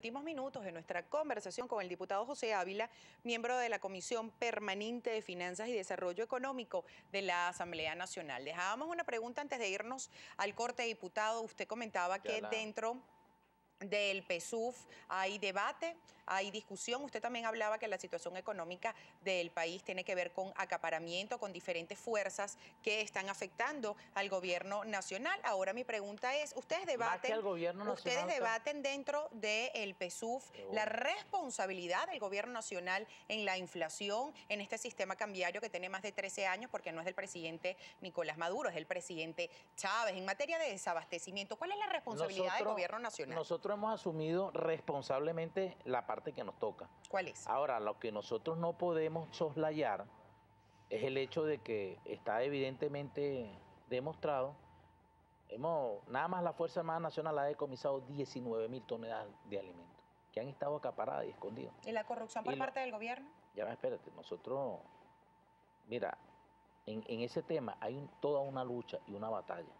Últimos minutos de nuestra conversación con el diputado José Ávila, miembro de la Comisión Permanente de Finanzas y Desarrollo Económico de la Asamblea Nacional. Dejábamos una pregunta antes de irnos al corte, diputado. Usted comentaba que dentro del PSUV hay debate, hay discusión. Usted también hablaba que la situación económica del país tiene que ver con acaparamiento, con diferentes fuerzas que están afectando al gobierno nacional. Ahora mi pregunta es, ¿ustedes debaten dentro del PSUV la responsabilidad del gobierno nacional en la inflación, en este sistema cambiario que tiene más de 13 años, porque no es del presidente Nicolás Maduro, es del presidente Chávez, en materia de desabastecimiento? ¿Cuál es la responsabilidad del gobierno nacional? Nosotros hemos asumido responsablemente la parte que nos toca. ¿Cuál es? Ahora, lo que nosotros no podemos soslayar es el hecho de que está evidentemente demostrado, nada más la Fuerza Armada Nacional ha decomisado 19.000 toneladas de alimentos que han estado acaparadas y escondidas. ¿Y la corrupción por parte del gobierno? Ya, espérate, nosotros, mira, en ese tema hay toda una lucha y una batalla.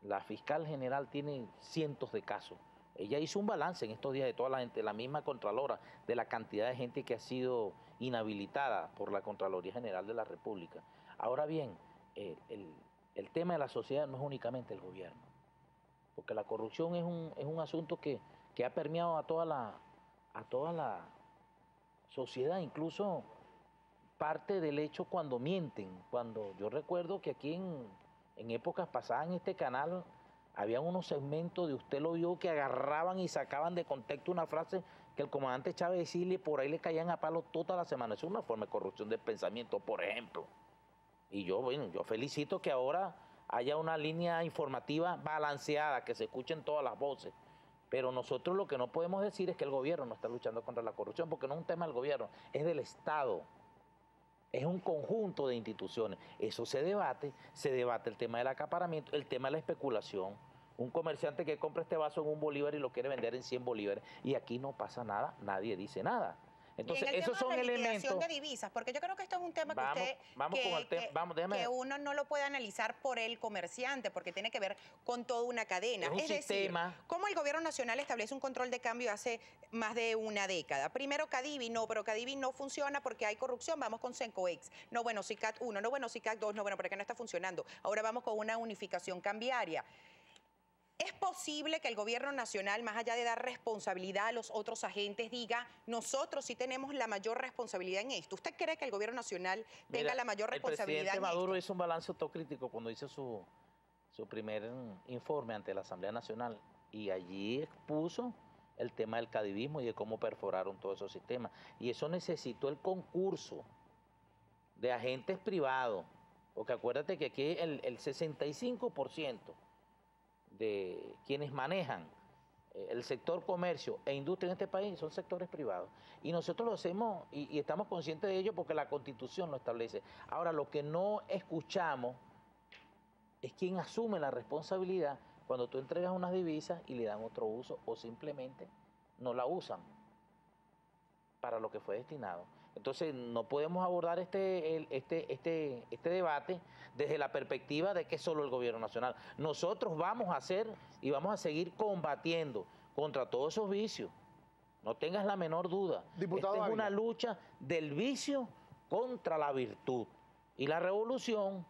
La fiscal general tiene cientos de casos. Ella hizo un balance en estos días de toda la gente, la misma Contralora, de la cantidad de gente que ha sido inhabilitada por la Contraloría General de la República. Ahora bien, el tema de la sociedad no es únicamente el gobierno, porque la corrupción es un asunto que ha permeado a toda la sociedad, incluso parte del hecho cuando mienten. Cuando yo recuerdo que aquí en épocas pasadas en este canal había unos segmentos de Usted lo vio que agarraban y sacaban de contexto una frase que el comandante Chávez decía y por ahí le caían a palo toda la semana. Eso es una forma de corrupción del pensamiento, por ejemplo. Y yo felicito que ahora haya una línea informativa balanceada, que se escuchen todas las voces. Pero nosotros lo que no podemos decir es que el gobierno no está luchando contra la corrupción, porque no es un tema del gobierno, es del Estado. Es un conjunto de instituciones. Eso se debate el tema del acaparamiento, el tema de la especulación. Un comerciante que compra este vaso en 1 bolívar y lo quiere vender en 100 bolívares. Y aquí no pasa nada, nadie dice nada. Entonces, esos son elementos de divisas, porque yo creo que esto es un tema que uno no lo puede analizar por el comerciante, porque tiene que ver con toda una cadena. Es decir, ¿cómo el gobierno nacional establece un control de cambio hace más de una década? Primero Cadivi, no, pero Cadivi no funciona porque hay corrupción, vamos con Sencoex. No, bueno, SICAD 1, no, bueno, SICAD 2, no, bueno, porque no está funcionando. Ahora vamos con una unificación cambiaria. ¿Es posible que el gobierno nacional, más allá de dar responsabilidad a los otros agentes, diga, nosotros sí tenemos la mayor responsabilidad en esto? ¿Usted cree que el gobierno nacional tenga la mayor responsabilidad en esto? El presidente Maduro hizo un balance autocrítico cuando hizo su primer informe ante la Asamblea Nacional y allí expuso el tema del cadivismo y de cómo perforaron todos esos sistemas. Y eso necesitó el concurso de agentes privados, porque acuérdate que aquí el 65% de quienes manejan el sector comercio e industria en este país son sectores privados. Y nosotros lo hacemos y estamos conscientes de ello porque la Constitución lo establece. Ahora, lo que no escuchamos es quién asume la responsabilidad cuando tú entregas unas divisas y le dan otro uso o simplemente no la usan para lo que fue destinado. Entonces no podemos abordar este debate desde la perspectiva de que es solo el gobierno nacional. Nosotros vamos a hacer y vamos a seguir combatiendo contra todos esos vicios. No tengas la menor duda. Diputado Esta es Ávila. una lucha del vicio contra la virtud. Y la revolución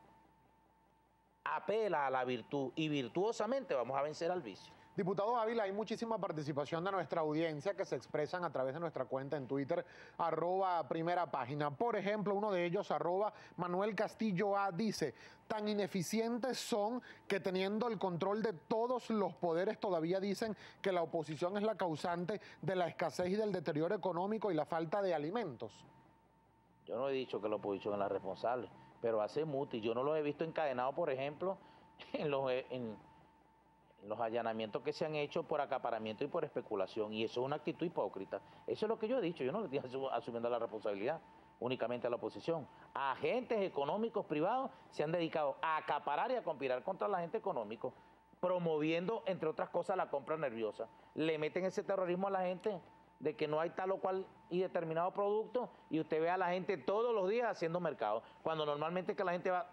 apela a la virtud y virtuosamente vamos a vencer al vicio. Diputado Ávila, hay muchísima participación de nuestra audiencia que se expresan a través de nuestra cuenta en Twitter, @primerapágina. Por ejemplo, uno de ellos, @Manuel Castillo A, dice, tan ineficientes son que teniendo el control de todos los poderes todavía dicen que la oposición es la causante de la escasez y del deterioro económico y la falta de alimentos. Yo no he dicho que la oposición es la responsable, pero hace mucho, y yo no lo he visto encadenado, por ejemplo, en los allanamientos que se han hecho por acaparamiento y por especulación, y eso es una actitud hipócrita. Eso es lo que yo he dicho, yo no le estoy asumiendo la responsabilidad únicamente a la oposición. Agentes económicos privados se han dedicado a acaparar y a conspirar contra el agente económico, promoviendo, entre otras cosas, la compra nerviosa. Le meten ese terrorismo a la gente de que no hay tal o cual y determinado producto, y usted ve a la gente todos los días haciendo mercado, cuando normalmente que la gente va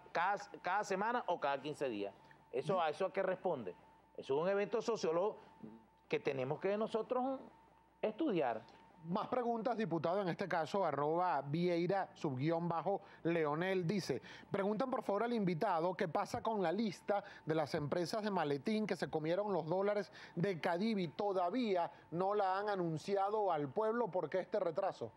cada semana o cada 15 días. ¿A eso a qué responde? Eso es un evento sociólogo que tenemos que nosotros estudiar. Más preguntas, diputado, en este caso, @Vieira_Leonel dice, preguntan por favor al invitado qué pasa con la lista de las empresas de maletín que se comieron los dólares de Cadivi. Todavía no la han anunciado al pueblo. ¿Por qué este retraso?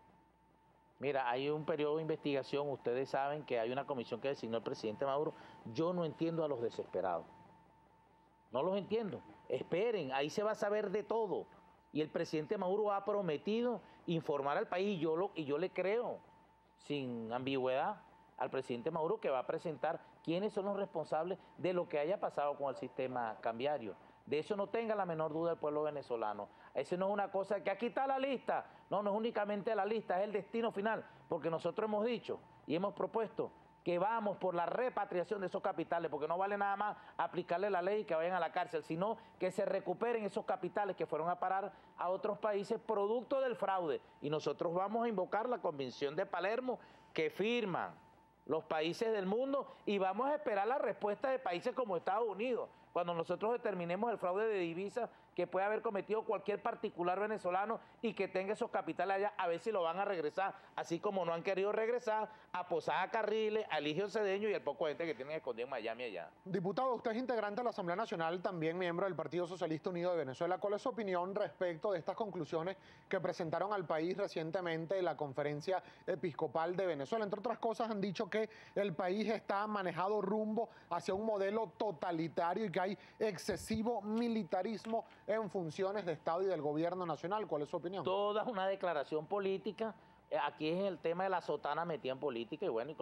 Mira, hay un periodo de investigación, ustedes saben que hay una comisión que designó el presidente Maduro. Yo no entiendo a los desesperados, no los entiendo. Esperen, ahí se va a saber de todo. Y el presidente Maduro ha prometido informar al país, y yo le creo, sin ambigüedad, al presidente Maduro, que va a presentar quiénes son los responsables de lo que haya pasado con el sistema cambiario. De eso no tenga la menor duda el pueblo venezolano. Eso no es una cosa que aquí está la lista. No, no es únicamente la lista, es el destino final. Porque nosotros hemos dicho y hemos propuesto que vamos por la repatriación de esos capitales, porque no vale nada más aplicarle la ley y que vayan a la cárcel, sino que se recuperen esos capitales que fueron a parar a otros países producto del fraude. Y nosotros vamos a invocar la Convención de Palermo que firman los países del mundo y vamos a esperar la respuesta de países como Estados Unidos, cuando nosotros determinemos el fraude de divisas que puede haber cometido cualquier particular venezolano y que tenga esos capitales allá, a ver si lo van a regresar, así como no han querido regresar a Posada Carriles, a Eligio Cedeño y al poco gente que tienen escondido en Miami allá. Diputado, usted es integrante de la Asamblea Nacional, también miembro del Partido Socialista Unido de Venezuela. ¿Cuál es su opinión respecto de estas conclusiones que presentaron al país recientemente en la Conferencia Episcopal de Venezuela? Entre otras cosas, han dicho que el país está manejado rumbo hacia un modelo totalitario y que hay excesivo militarismo en funciones de Estado y del gobierno nacional. ¿Cuál es su opinión? Toda una declaración política. Aquí es el tema de la sotana metida en política y bueno,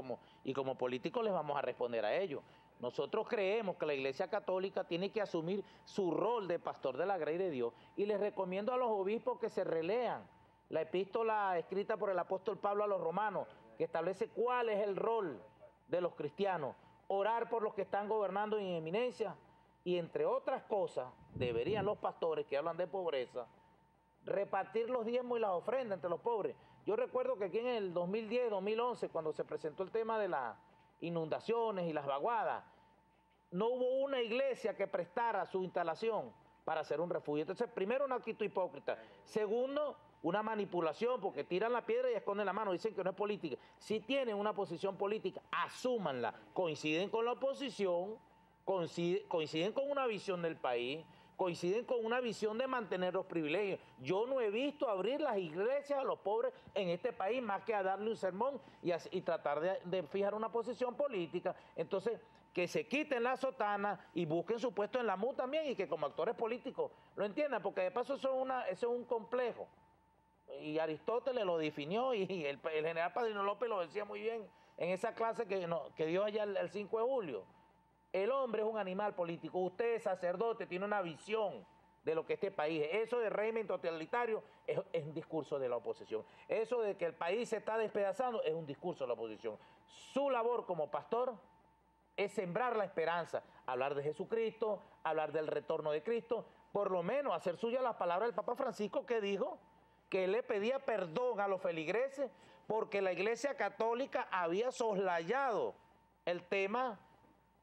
y como políticos les vamos a responder a ello. Nosotros creemos que la Iglesia Católica tiene que asumir su rol de pastor de la grey de Dios y les recomiendo a los obispos que se relean la epístola escrita por el apóstol Pablo a los romanos, que establece cuál es el rol de los cristianos, orar por los que están gobernando en eminencia y entre otras cosas deberían los pastores que hablan de pobreza repartir los diezmos y las ofrendas entre los pobres. Yo recuerdo que aquí en el 2010, 2011, cuando se presentó el tema de las inundaciones y las vaguadas, no hubo una iglesia que prestara su instalación para hacer un refugio. Entonces, primero, una actitud hipócrita. Segundo, una manipulación, porque tiran la piedra y esconden la mano, dicen que no es política. Si tienen una posición política, asúmanla. Coinciden con la oposición, coinciden con una visión del país, coinciden con una visión de mantener los privilegios. Yo no he visto abrir las iglesias a los pobres en este país más que a darle un sermón y tratar de fijar una posición política. Entonces, que se quiten la sotana y busquen su puesto en la MU también y que como actores políticos lo entiendan, porque de paso eso es un complejo. Y Aristóteles lo definió y el general Padrino López lo decía muy bien en esa clase que dio allá el 5 de julio. El hombre es un animal político. Usted es sacerdote, tiene una visión de lo que este país es. Eso de régimen totalitario es un discurso de la oposición. Eso de que el país se está despedazando es un discurso de la oposición. Su labor como pastor es sembrar la esperanza, hablar de Jesucristo, hablar del retorno de Cristo, por lo menos hacer suya las palabras del Papa Francisco que dijo que él le pedía perdón a los feligreses porque la Iglesia Católica había soslayado el tema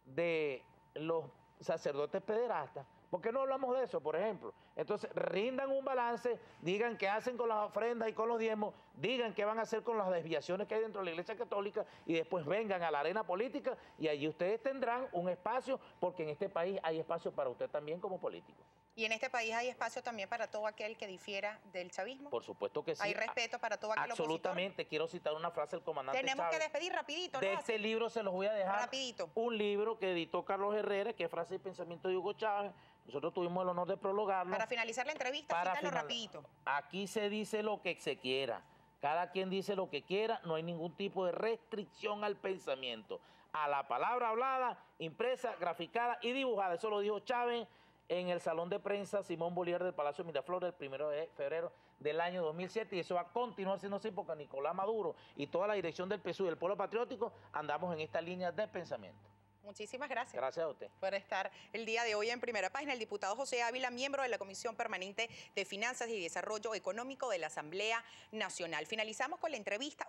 de los sacerdotes pederastas. ¿Por qué no hablamos de eso, por ejemplo? Entonces, rindan un balance, digan qué hacen con las ofrendas y con los diezmos, digan qué van a hacer con las desviaciones que hay dentro de la Iglesia Católica y después vengan a la arena política y allí ustedes tendrán un espacio, porque en este país hay espacio para usted también como político. ¿Y en este país hay espacio también para todo aquel que difiera del chavismo? Por supuesto que sí. ¿Hay respeto para todo aquel absolutamente opositor? Quiero citar una frase del comandante Tenemos Chávez. que despedir rapidito, ¿no? De este libro se los voy a dejar. Rapidito. Un libro que editó Carlos Herrera, que es Frase y Pensamiento de Hugo Chávez. Nosotros tuvimos el honor de prologarlo. Para finalizar la entrevista, cítalo rapidito. Aquí se dice lo que se quiera. Cada quien dice lo que quiera. No hay ningún tipo de restricción al pensamiento. A la palabra hablada, impresa, graficada y dibujada. Eso lo dijo Chávez en el Salón de Prensa Simón Bolívar del Palacio Miraflores el 1 de febrero del año 2007 y eso va a continuar siendo así porque Nicolás Maduro y toda la dirección del PSUV y del Pueblo Patriótico andamos en esta línea de pensamiento. Muchísimas gracias. Gracias a usted. Por estar el día de hoy en Primera Página. El diputado José Ávila, miembro de la Comisión Permanente de Finanzas y Desarrollo Económico de la Asamblea Nacional. Finalizamos con la entrevista.